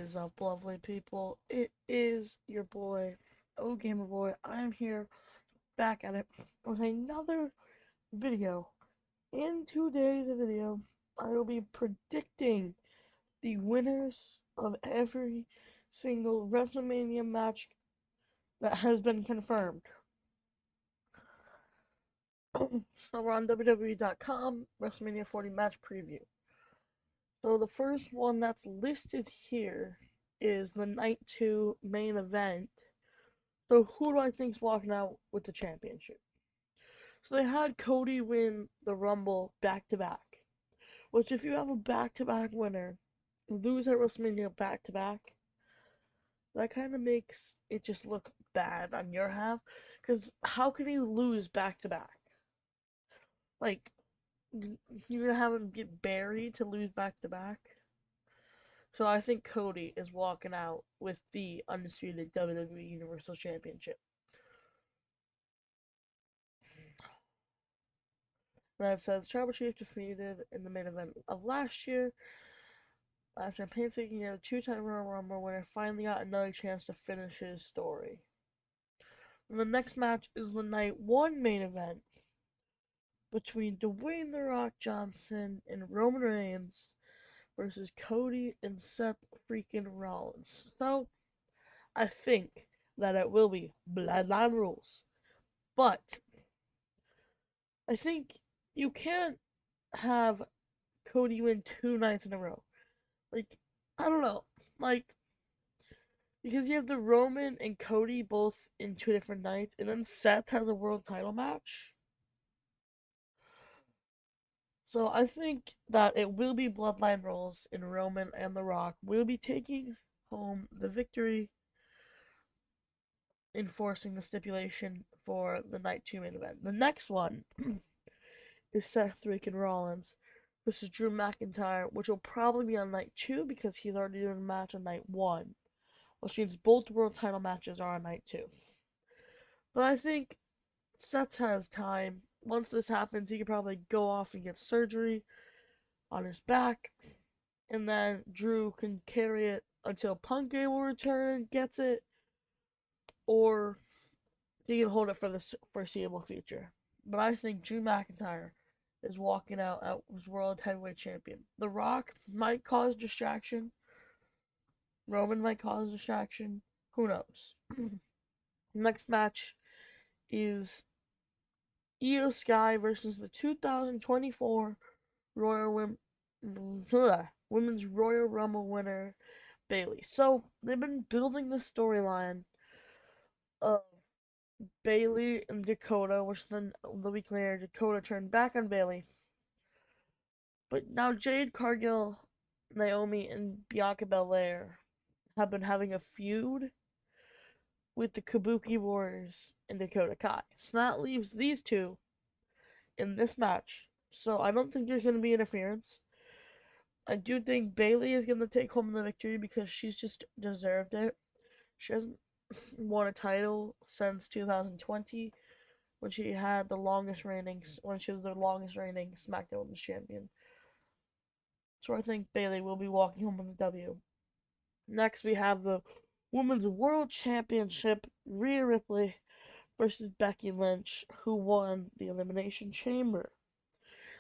is up, lovely people? It is your boy, O Gamer Boy. I am here back at it with another video. In today's video, I will be predicting the winners of every single WrestleMania match that has been confirmed. So we're on WWE.com, WrestleMania 40 match preview. So the first one that's listed here is the Night 2 main event. So who do I think's walking out with the championship? So they had Cody win the Rumble back to back. Which if you have a back to back winner, lose at WrestleMania back to back, that kind of makes it just look bad on your half. Because how can you lose back to back? Like, you're gonna have him get buried to lose back to back? So I think Cody is walking out with the undisputed WWE Universal Championship. And that says Tribal Chief defeated in the main event of last year. After painstakingly the two-time Royal Rumble winner finally got another chance to finish his story. And the next match is the Night 1 main event between Dwayne The Rock Johnson and Roman Reigns versus Cody and Seth freaking Rollins. So, I think that it will be Bloodline rules. But, I think you can't have Cody win 2 nights in a row. Like, I don't know. Like, because you have the Roman and Cody both in 2 different nights, and then Seth has a world title match. So I think that it will be Bloodline rules, and Roman and The Rock will be taking home the victory, enforcing the stipulation for the Night 2 main event. The next one is Seth freaking Rollins versus Drew McIntyre, which will probably be on Night 2 because he's already doing a match on Night 1, which means both world title matches are on Night 2. But I think Seth has time. Once this happens, he could probably go off and get surgery on his back, and then Drew can carry it until Punk will return and gets it, or he can hold it for the foreseeable future. But I think Drew McIntyre is walking out as World Heavyweight Champion. The Rock might cause distraction. Roman might cause distraction. Who knows? Next match is Io Sky versus the 2024 Women's Royal Rumble winner, Bayley. So, they've been building the storyline of Bayley and Dakota, which then the week later, Dakota turned back on Bayley. But now Jade Cargill, Naomi, and Bianca Belair have been having a feud with the Kabuki Warriors and Dakota Kai. So that leaves these two in this match. So I don't think there's going to be interference. I do think Bayley is going to take home the victory because she's just deserved it. She hasn't won a title since 2020 when she had the longest reigning, when she was the longest reigning SmackDown Women's Champion. So I think Bayley will be walking home with the W. Next, we have the Women's World Championship, Rhea Ripley versus Becky Lynch, who won the Elimination Chamber.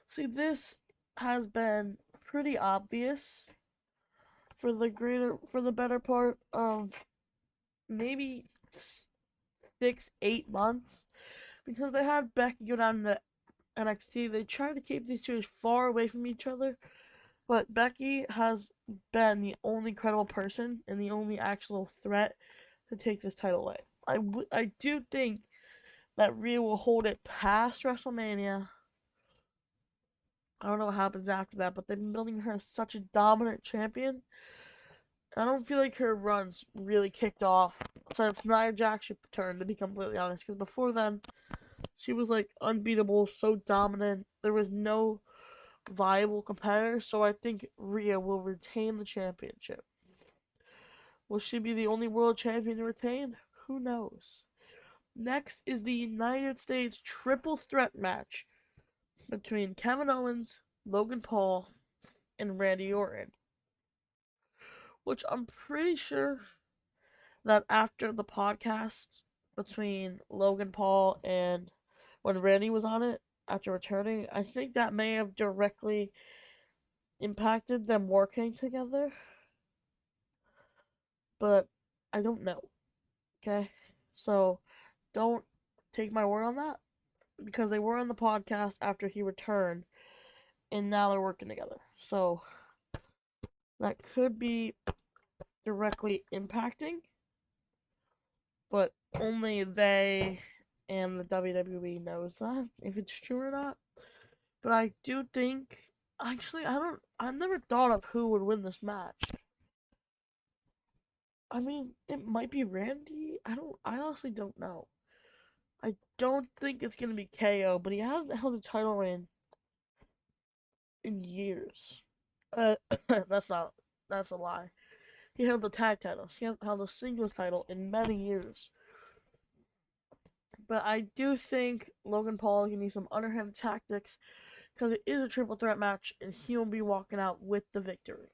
See, this has been pretty obvious for the better part of maybe 6-8 months, because they had Becky go down to NXT. They tried to keep these two as far away from each other, but Becky has been the only credible person and the only actual threat to take this title away. I do think that Rhea will hold it past WrestleMania. I don't know what happens after that, but they've been building her as such a dominant champion. I don't feel like her run's really kicked off since Nia Jax's turn, to be completely honest. Because before then, she was like unbeatable, so dominant. There was no viable competitor, so I think Rhea will retain the championship. Will she be the only world champion to retain? Who knows? Next is the United States triple threat match between Kevin Owens, Logan Paul, and Randy Orton, which I'm pretty sure that after the podcast between Logan Paul and when Randy was on it after returning, I think that may have directly impacted them working together, but I don't know. Okay? So don't take my word on that because they were on the podcast after he returned and now they're working together. So that could be directly impacting, but only they and the WWE knows that if it's true or not. But I do think actually I've never thought of who would win this match. I mean, it might be Randy. I honestly don't know. I don't think it's gonna be KO, but he hasn't held a title reign in years. Uh, that's not. That's a lie. He held the tag titles. He hasn't held a singles title in many years. But I do think Logan Paul can use some underhand tactics because it is a triple threat match, and he will be walking out with the victory.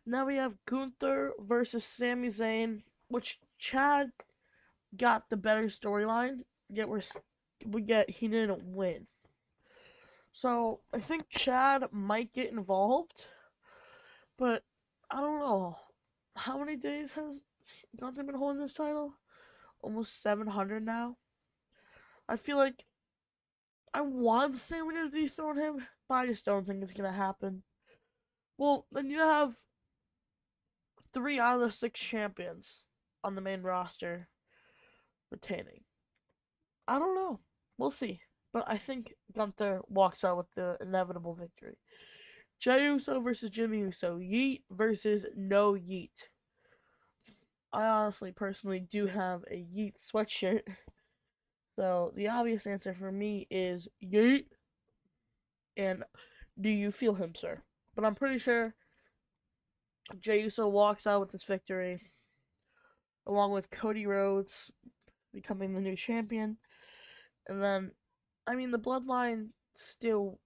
Now we have Gunther versus Sami Zayn, which Chad got the better storyline. Yet he didn't win. So I think Chad might get involved, but I don't know. How many days has Gunther been holding this title? Almost 700 now. I feel like I want to say we need to dethrone him, but I just don't think it's gonna happen. Well, then you have 3 out of the 6 champions on the main roster retaining. I don't know. We'll see. But I think Gunther walks out with the inevitable victory. Jey Uso versus Jimmy Uso. Yeet versus no Yeet. I honestly, personally, do have a Yeet sweatshirt. So the obvious answer for me is Yeet. And do you feel him, sir? But I'm pretty sure Jey Uso walks out with this victory, along with Cody Rhodes becoming the new champion. And then, I mean, the Bloodline still,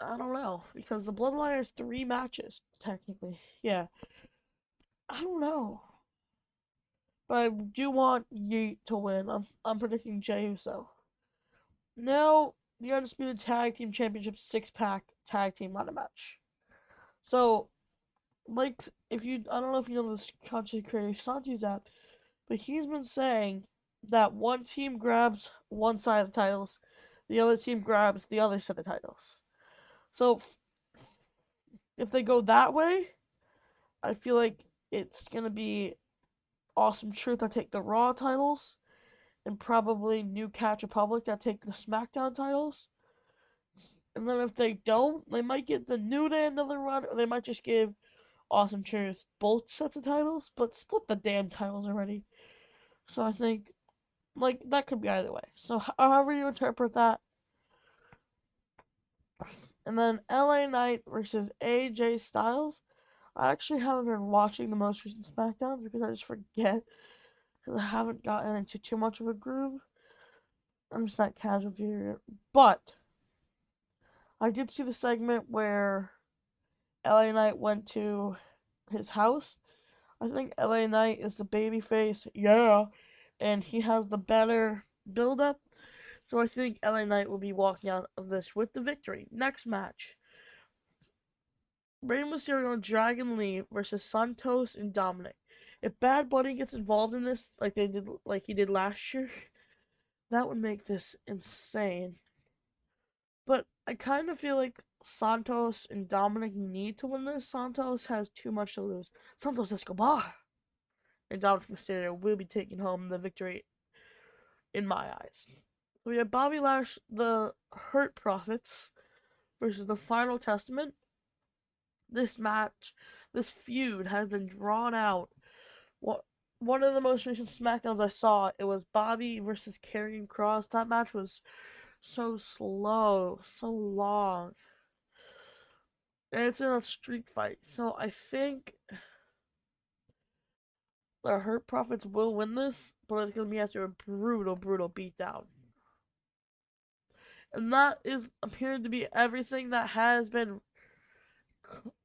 I don't know, because the Bloodline has 3 matches, technically. Yeah, I don't know. But I do want Yeet to win. I'm predicting Jey Uso. Now, the Undisputed Tag Team Championship 6-pack tag team ladder match. So, like, I don't know if you know this content creator Santi's app, but he's been saying that one team grabs one side of the titles, the other team grabs the other side of the titles. So, if they go that way, I feel like it's gonna be Awesome Truth that take the Raw titles, and probably New Catch Republic that take the SmackDown titles. And then if they don't, they might get the New Day another run, or they might just give Awesome Truth both sets of titles, but split the damn titles already. So I think, like, that could be either way. So however you interpret that. And then LA Knight versus AJ Styles. I actually haven't been watching the most recent SmackDowns because I just forget. Because I haven't gotten into too much of a groove. I'm just not casual viewer. But I did see the segment where LA Knight went to his house. I think LA Knight is the babyface, yeah, and he has the better build up. So I think LA Knight will be walking out of this with the victory. Next match. Rey Mysterio and Dragon Lee versus Santos and Dominic. If Bad Bunny gets involved in this like he did last year, that would make this insane. But I kind of feel like Santos and Dominic need to win this. Santos has too much to lose. Santos Escobar and Dominic Mysterio will be taking home the victory in my eyes. We have Bobby Lash, the Hurt Profits, versus the Final Testament. This match, this feud has been drawn out. One of the most recent SmackDowns I saw, it was Bobby versus Karrion Kross. That match was so slow, so long. And it's in a street fight. So I think the Hurt Profits will win this, but it's going to be after a brutal, brutal beatdown. And that is appearing to be everything that has been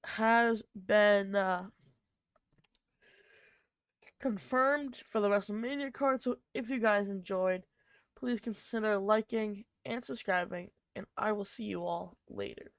has been confirmed for the WrestleMania card. So if you guys enjoyed, please consider liking and subscribing, and I will see you all later.